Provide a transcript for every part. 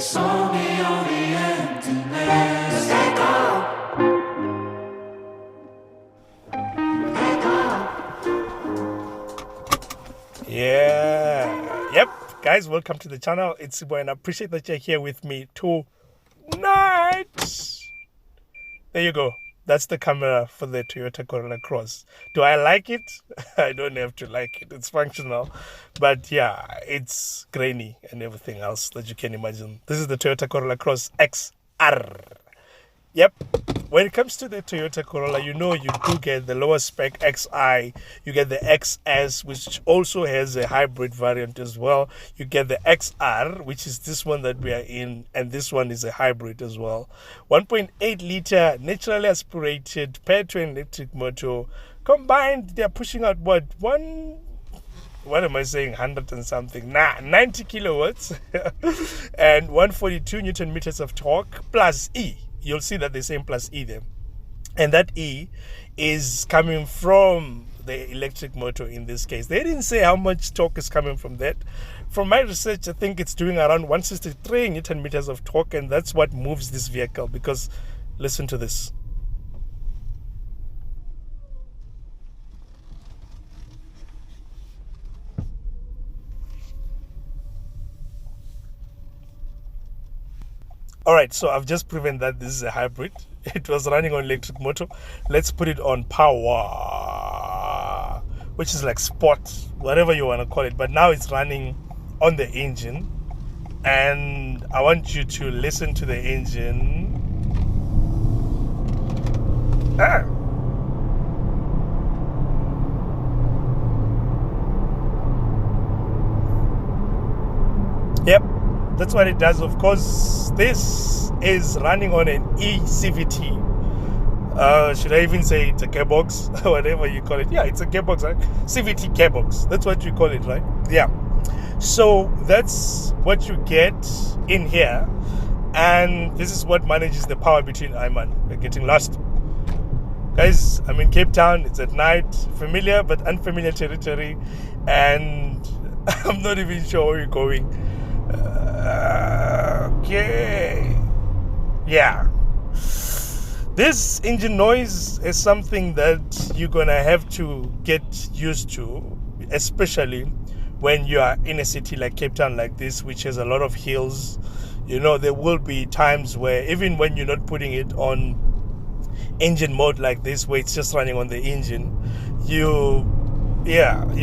It's only emptiness. Let go. Yeah. Yep. Guys, welcome to the channel. It's Sibo and I appreciate that you're here with me tonight. There you go. That's the camera for the Toyota Corolla Cross. Do I like it? I don't have to like it. It's functional. But yeah, it's grainy and everything else that you can imagine. This is the Toyota Corolla Cross XR. Yep. When it comes to the Toyota Corolla, you know you do get the lower spec XI, you get the XS, which also has a hybrid variant as well. You get the XR, which is this one that we are in, and this one is a hybrid as well. 1.8 liter, naturally aspirated, paired to an electric motor. Combined, they're pushing out what am I saying, 100 and something? 90 kilowatts and 142 Newton meters of torque plus E. You'll see that they're saying plus E there. And that E is coming from the electric motor in this case. They didn't say how much torque is coming from that. From my research, I think it's doing around 163 Newton meters of torque, and that's what moves this vehicle, because listen to this. Alright, so I've just proven that this is a hybrid. It was running on electric motor. Let's put it on power, which is like sport, whatever you want to call it. But now it's running on the engine. And I want you to listen to the engine. Yep. That's what it does. Of course, this is running on an eCVT. Should I even say it's a gearbox? Whatever you call it. Yeah, it's a gearbox, right? CVT gearbox. That's what you call it, right? Yeah. So that's what you get in here. And this is what manages the power between Iman. We're getting lost. Guys, I'm in Cape Town. It's at night. Familiar but unfamiliar territory. And I'm not even sure where we're going. Okay. Yeah. This engine noise is something that you're gonna have to get used to, especially when you are in a city like Cape Town like this, which has a lot of hills. You know, there will be times where even when you're not putting it on engine mode like this, where it's just running on the engine, you're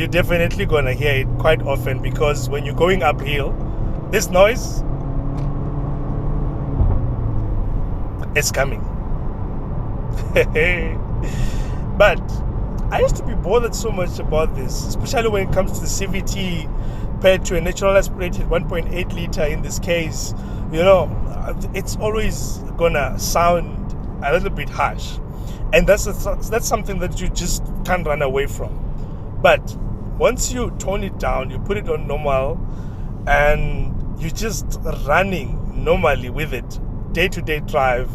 definitely gonna hear it quite often, because when you're going uphill, this noise is coming. But I used to be bothered so much about this, especially when it comes to the CVT paired to a natural aspirated 1.8 liter in this case. You know, it's always gonna sound a little bit harsh, and that's something that you just can't run away from. But once you tone it down, you put it on normal, and you're just running normally with it, day-to-day drive,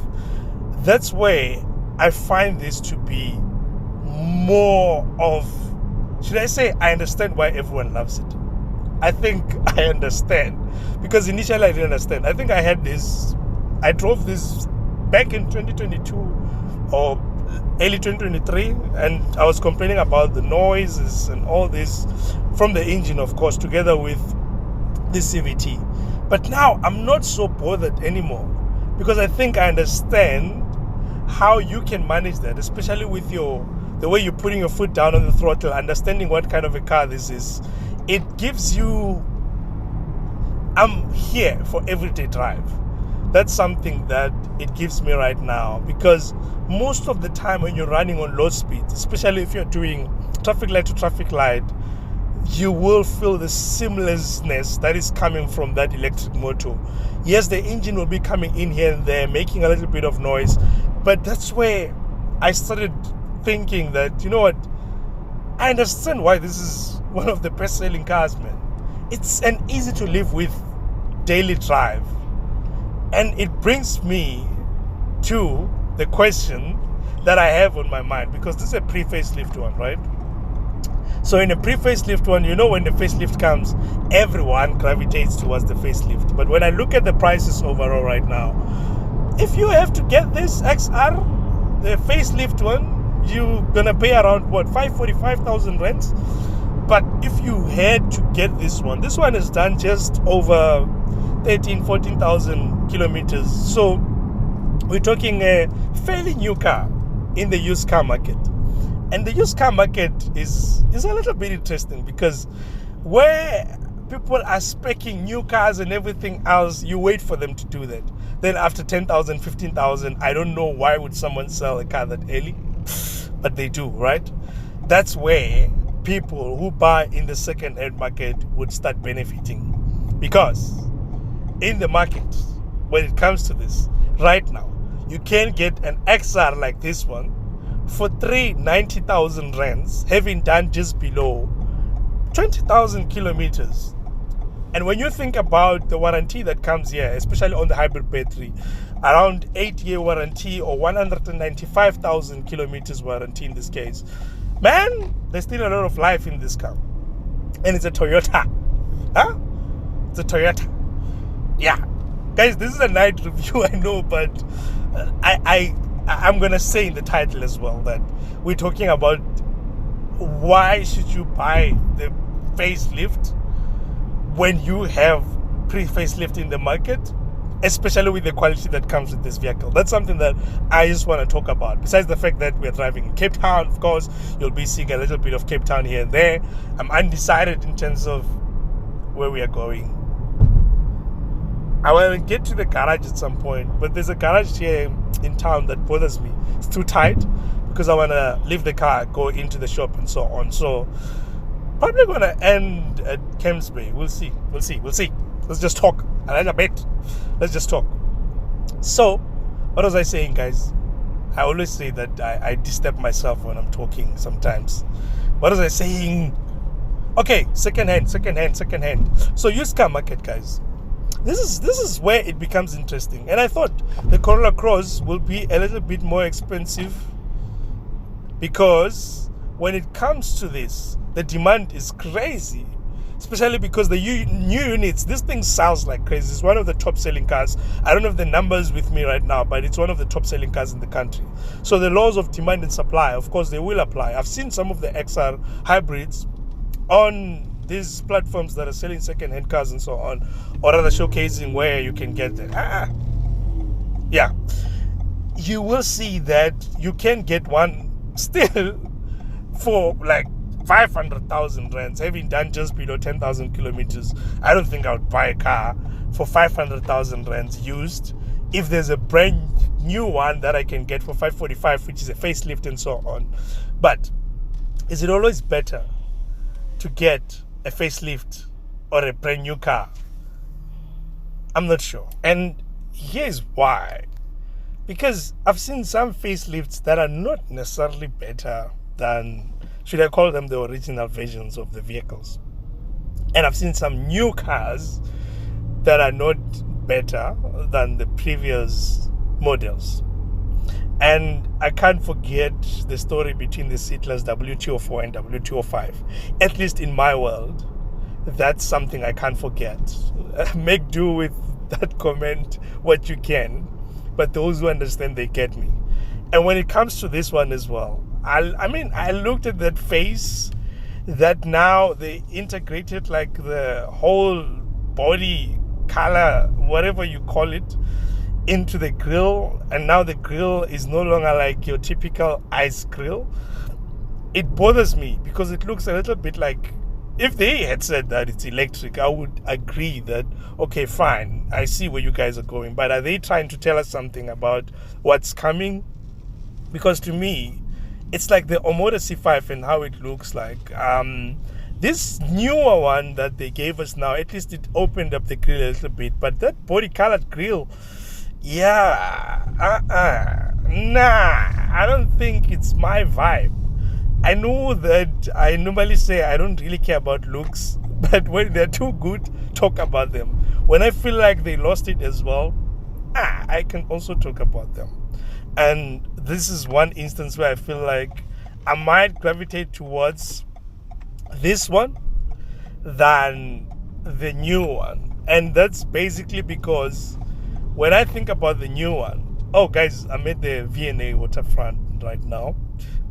that's where I find this to be more of, should I say, I understand why everyone loves it. I think I understand, because initially I didn't understand. I think I drove this back in 2022 or early 2023, and I was complaining about the noises and all this from the engine, of course, together with the CVT. But now I'm not so bothered anymore, because I think I understand how you can manage that, especially with the way you're putting your foot down on the throttle, understanding what kind of a car this is. It gives you, I'm here for everyday drive. That's something that it gives me right now, because most of the time when you're running on low speed, especially if you're doing traffic light to traffic light, you will feel the seamlessness that is coming from that electric motor. Yes, the engine will be coming in here and there, making a little bit of noise, but that's where I started thinking that, you know what, I understand why this is one of the best selling cars, man. It's an easy to live with daily drive. And it brings me to the question that I have on my mind, because this is a pre-facelift one, right? So in a pre-facelift one, when the facelift comes, everyone gravitates towards the facelift. But when I look at the prices overall right now, if you have to get this XR, the facelift one, you're gonna pay around 545,000 rands. But if you had to get this one is done just over 14,000 kilometers. So we're talking a fairly new car in the used car market. And the used car market is a little bit interesting, because where people are speccing new cars and everything else, you wait for them to do that. Then after 10,000, 15,000, I don't know why would someone sell a car that early, but they do, right? That's where people who buy in the second-hand market would start benefiting. Because in the market, when it comes to this, right now, you can get an XR like this one for 390,000 rands, having done just below 20,000 kilometers. And when you think about the warranty that comes here, especially on the hybrid battery, around 8-year warranty or 195,000 kilometers warranty in this case, man, there's still a lot of life in this car. And it's a Toyota. Huh? It's a Toyota. Yeah. Guys, this is a night review, I know, but I'm going to say in the title as well that we're talking about why should you buy the facelift when you have pre-facelift in the market, especially with the quality that comes with this vehicle. That's something that I just want to talk about. Besides the fact that we're driving in Cape Town, of course, you'll be seeing a little bit of Cape Town here and there. I'm undecided in terms of where we are going. I want to get to the garage at some point, but there's a garage here in town that bothers me. It's too tight because I want to leave the car, go into the shop and so on. So probably going to end at Camps Bay. We'll see. Let's just talk. I like a bit. Let's just talk. So, what was I saying, guys? I always say that I disturb myself when I'm talking sometimes. What was I saying? Okay, second hand. So used car market, guys. This is where it becomes interesting. And I thought the Corolla Cross will be a little bit more expensive, because when it comes to this, the demand is crazy. Especially because the new units, this thing sells like crazy. It's one of the top selling cars. I don't have the numbers with me right now, but it's one of the top selling cars in the country. So the laws of demand and supply, of course, they will apply. I've seen some of the XR hybrids on these platforms that are selling second-hand cars and so on, or rather showcasing where you can get them. Yeah. You will see that you can get one still for like 500,000 rands, having done just below 10,000 kilometers. I don't think I would buy a car for 500,000 rands used. If there's a brand new one that I can get for 545, which is a facelift and so on. But is it always better to get a facelift or a brand new car? I'm not sure. And here's why. Because I've seen some facelifts that are not necessarily better than, should I call them, the original versions of the vehicles. And I've seen some new cars that are not better than the previous models. And I can't forget the story between the seatless W204 and W205. At least in my world, that's something I can't forget. Make do with that comment what you can, but those who understand, they get me. And when it comes to this one as well, I looked at that face that now they integrated like the whole body color, whatever you call it, into the grill, and now the grill is no longer like your typical ice grill. It bothers me because it looks a little bit like, if they had said that it's electric, I would agree that, okay, fine, I see where you guys are going, but are they trying to tell us something about what's coming? Because to me, it's like the Omoda C5 and how it looks like. This newer one that they gave us now, at least it opened up the grill a little bit, but that body colored grill, yeah, nah, I don't think it's my vibe. I know that I normally say I don't really care about looks, but when they're too good, talk about them. When I feel like they lost it as well, I can also talk about them. And this is one instance where I feel like I might gravitate towards this one than the new one. And that's basically because when I think about the new one, oh guys, I'm at the V&A Waterfront right now.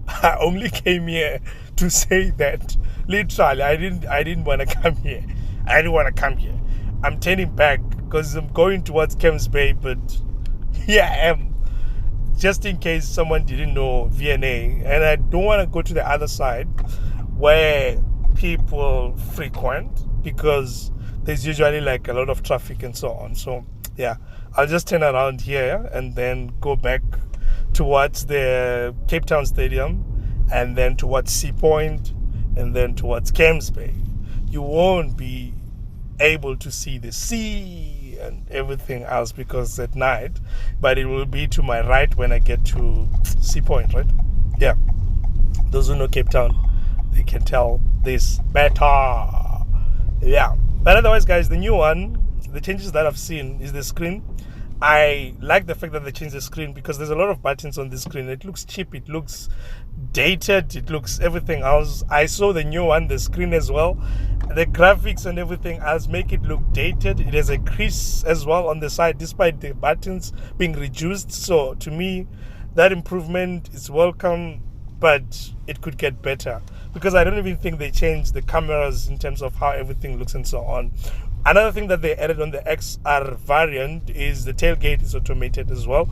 I only came here to say that. Literally, I didn't want to come here. I didn't want to come here. I'm turning back because I'm going towards Camps Bay, but here I am. Just in case someone didn't know V&A, and I don't want to go to the other side where people frequent because there's usually like a lot of traffic and so on. So yeah, I'll just turn around here and then go back towards the Cape Town Stadium and then towards Sea Point and then towards Camps Bay. You won't be able to see the sea and everything else because at night, but it will be to my right when I get to Sea Point, right? Yeah. Those who know Cape Town, they can tell this better. Yeah. But otherwise, guys, the new one, the changes that I've seen is the screen. I like the fact that they changed the screen because there's a lot of buttons on the screen. It looks cheap, it looks dated, it looks everything else. I saw the new one, the screen as well. The graphics and everything else make it look dated. It has a crease as well on the side despite the buttons being reduced. So to me, that improvement is welcome, but it could get better because I don't even think they changed the cameras in terms of how everything looks and so on. Another thing that they added on the XR variant is the tailgate is automated as well.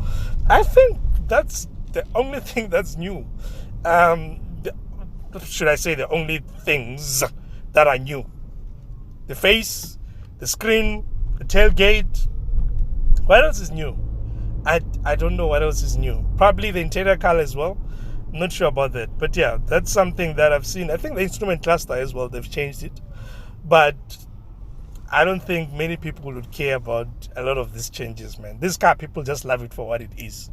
I think that's the only thing that's new. Should I say the only things that are new? The face, the screen, the tailgate. What else is new? I don't know what else is new. Probably the interior color as well. I'm not sure about that. But yeah, that's something that I've seen. I think the instrument cluster as well, they've changed it. But I don't think many people would care about a lot of these changes, man. This car, people just love it for what it is.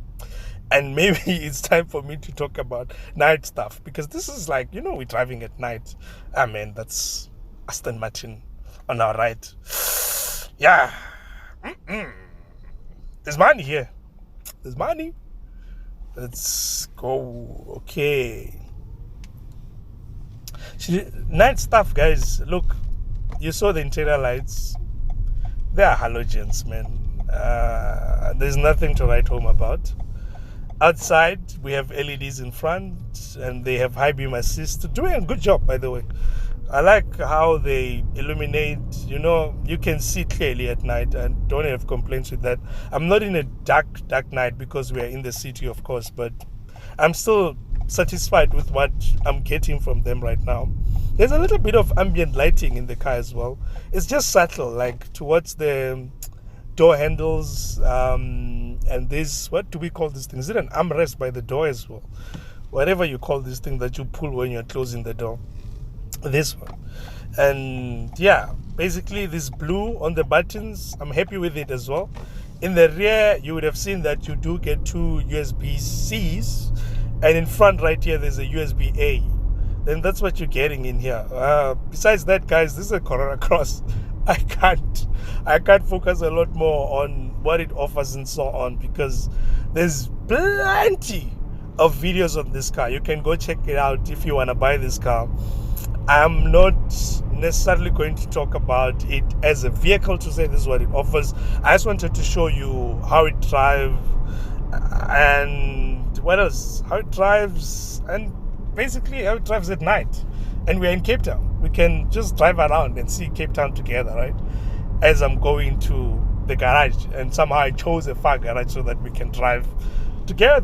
And maybe it's time for me to talk about night stuff because this is like, we're driving at night. Ah, man, that's Aston Martin on our right. Yeah. There's money here. There's money. Let's go. Okay. Night stuff, guys. Look. You saw the interior lights. They are halogens, man. There's nothing to write home about. Outside, we have LEDs in front, and they have high beam assist. Doing a good job, by the way. I like how they illuminate. You can see clearly at night, and don't have complaints with that. I'm not in a dark night because we are in the city, of course, but I'm still satisfied with what I'm getting from them right now. There's a little bit of ambient lighting in the car as well. It's just subtle, like towards the door handles, and this, what do we call this thing? Is it an armrest by the door as well? Whatever you call this thing that you pull when you're closing the door. This one. And yeah, basically this blue on the buttons, I'm happy with it as well. In the rear, you would have seen that you do get two USB-Cs, and in front right here, there's a USB-A. Then that's what you're getting in here. Besides that, guys, this is a Corolla Cross. I can't focus a lot more on what it offers and so on because there's plenty of videos on this car. You can go check it out if you want to buy this car. I'm not necessarily going to talk about it as a vehicle to say this is what it offers. I just wanted to show you how it drives and what else? How it drives and basically how it drives at night. And we're in Cape Town. We can just drive around and see Cape Town together, right? As I'm going to the garage. And somehow I chose a far garage so that we can drive together.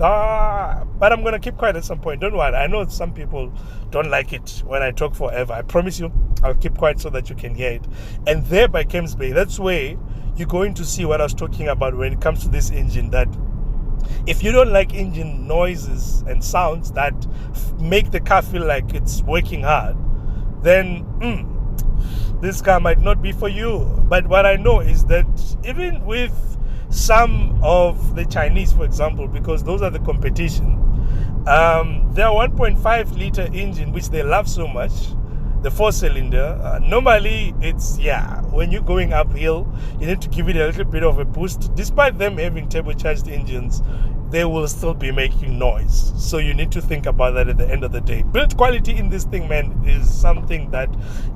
But I'm going to keep quiet at some point. Don't worry. I know some people don't like it when I talk forever. I promise you, I'll keep quiet so that you can hear it. And there by Camps Bay, that's where you're going to see what I was talking about when it comes to this engine, that if you don't like engine noises and sounds that make the car feel like it's working hard, then this car might not be for you. But what I know is that even with some of the Chinese, for example, because those are the competition, their 1.5 liter engine, which they love so much, the 4-cylinder, normally it's, when you're going uphill, you need to give it a little bit of a boost. Despite them having turbocharged engines, they will still be making noise. So you need to think about that at the end of the day. Build quality in this thing, man, is something that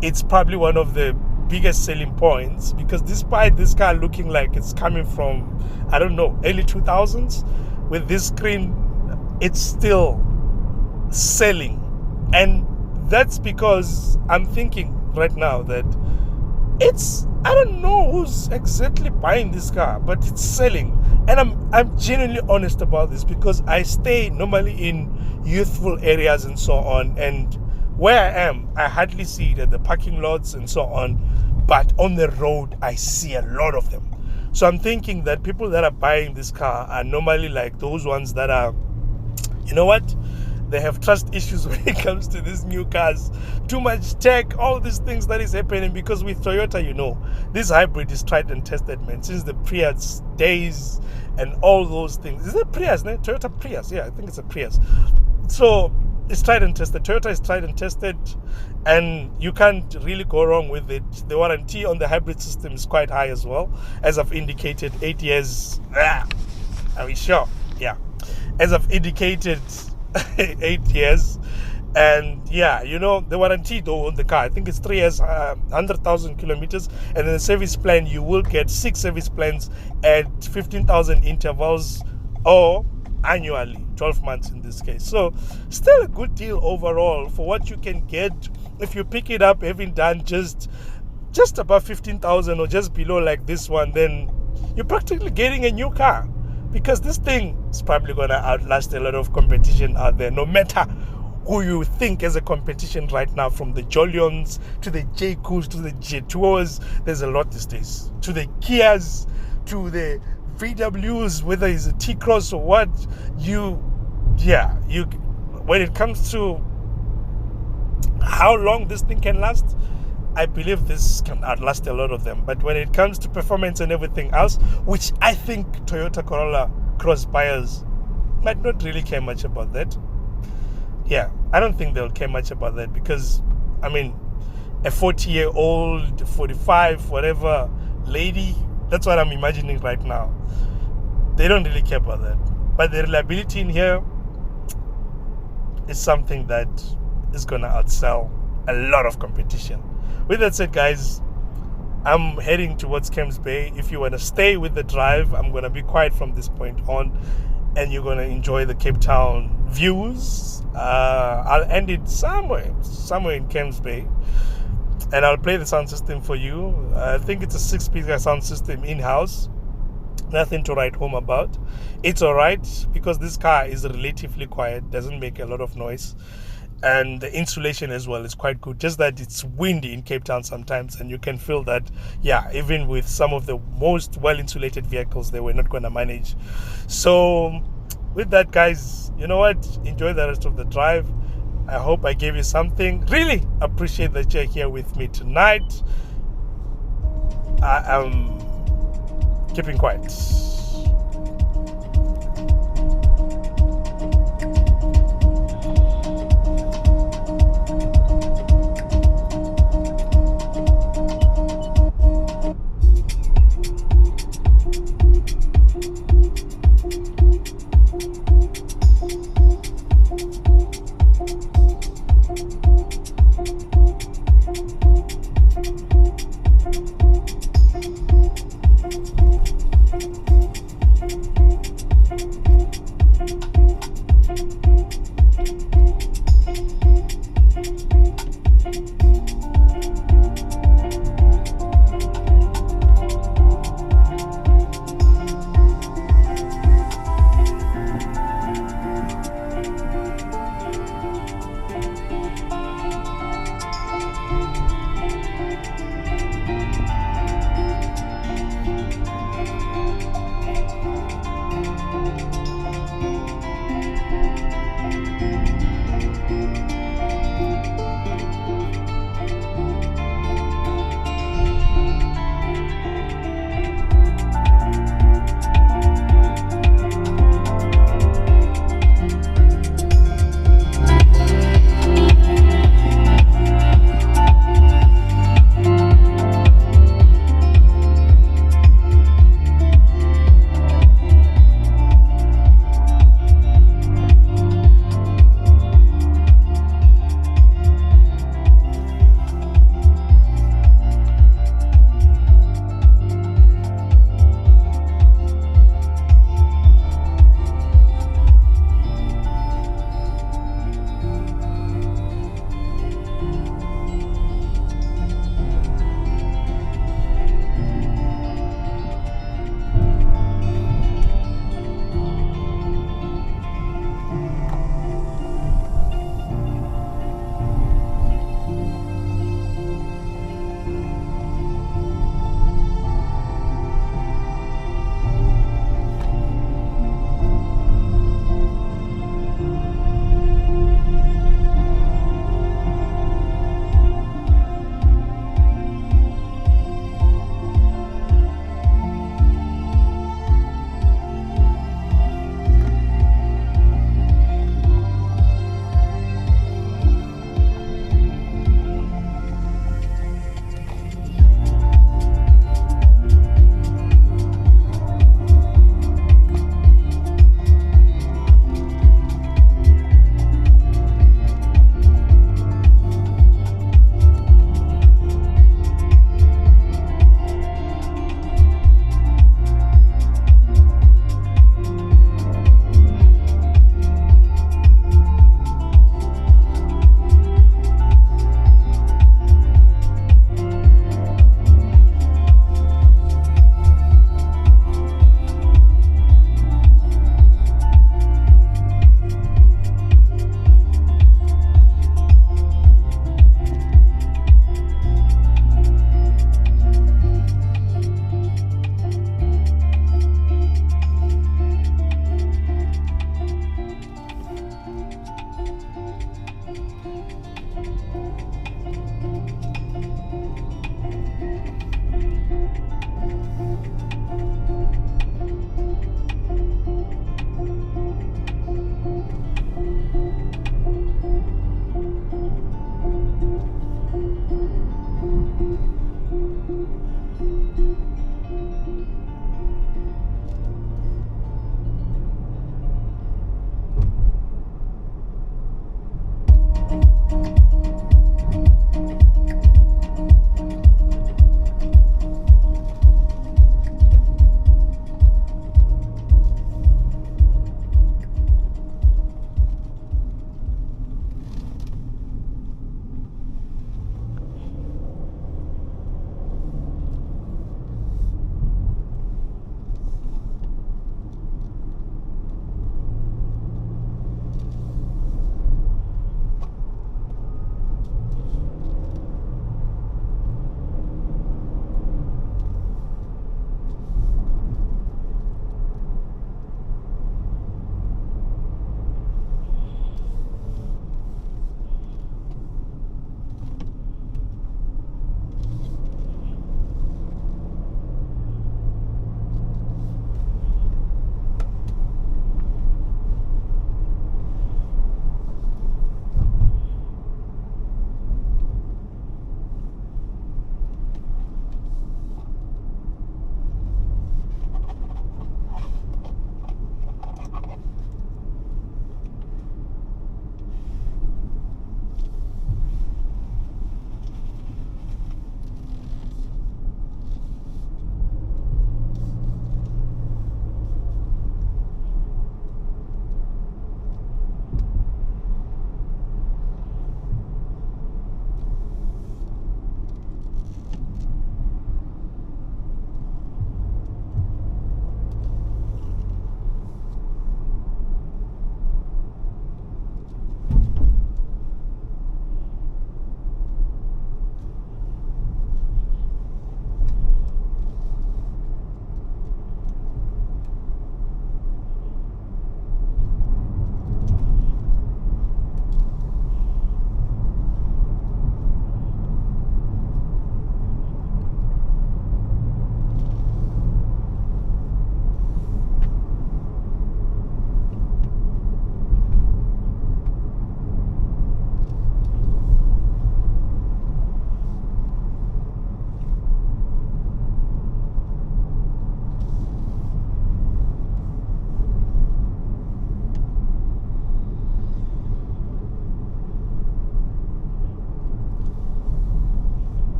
it's probably one of the biggest selling points, because despite this car looking like it's coming from, I don't know, early 2000s, with this screen, it's still selling. And that's because I'm thinking right now that I don't know who's exactly buying this car, but it's selling. And I'm genuinely honest about this, because I stay normally in youthful areas and so on, and where I am, I hardly see it at the parking lots and so on, but on the road I see a lot of them. So I'm thinking that people that are buying this car are normally like those ones that are, you know what, they have trust issues when it comes to these new cars. Too much tech, all these things that is happening, because with Toyota, you know, this hybrid is tried and tested, man, since the Prius days and all those things. Is it Prius, no? Toyota Prius? Yeah, I think it's a Prius. So it's tried and tested. Toyota is tried and tested, and you can't really go wrong with it. The warranty on the hybrid system is quite high as well, as I've indicated. 8 years. Are we sure? Yeah, as I've indicated, 8 years. And yeah, you know, the warranty though on the car, I think it's 3 years, 100,000 kilometers, and then the service plan, you will get 6 service plans at 15,000 intervals, or annually, 12 months in this case. So still a good deal overall for what you can get if you pick it up having done just above 15,000 or just below like this one. Then you're practically getting a new car, because this thing is probably going to outlast a lot of competition out there, no matter who you think as a competition right now, from the Jolions to the J-Coos to the J2Os. There's a lot these days, to the Kias, to the VWs, whether it's a T-Cross or what. When it comes to how long this thing can last, I believe this can outlast a lot of them. But when it comes to performance and everything else, which I think Toyota Corolla Cross buyers might not really care much about that. Yeah, I don't think they'll care much about that, because, I mean, a 40-year-old, 45, whatever, lady, that's what I'm imagining right now. They don't really care about that. But the reliability in here is something that is going to outsell a lot of competition. With that said, guys, I'm heading towards Camps Bay. If you want to stay with the drive, I'm going to be quiet from this point on, and you're going to enjoy the Cape Town views. I'll end it somewhere in Camps Bay, and I'll play the sound system for you. I think it's a 6-speaker sound system in-house. Nothing to write home about. It's alright, because this car is relatively quiet, doesn't make a lot of noise, and the insulation as well is quite good. Just that it's windy in Cape Town sometimes, and you can feel that, yeah, even with some of the most well-insulated vehicles, they were not going to manage. So with that, guys, you know what, enjoy the rest of the drive. I hope I gave you something. Really appreciate that you're here with me tonight. I am keeping quiet.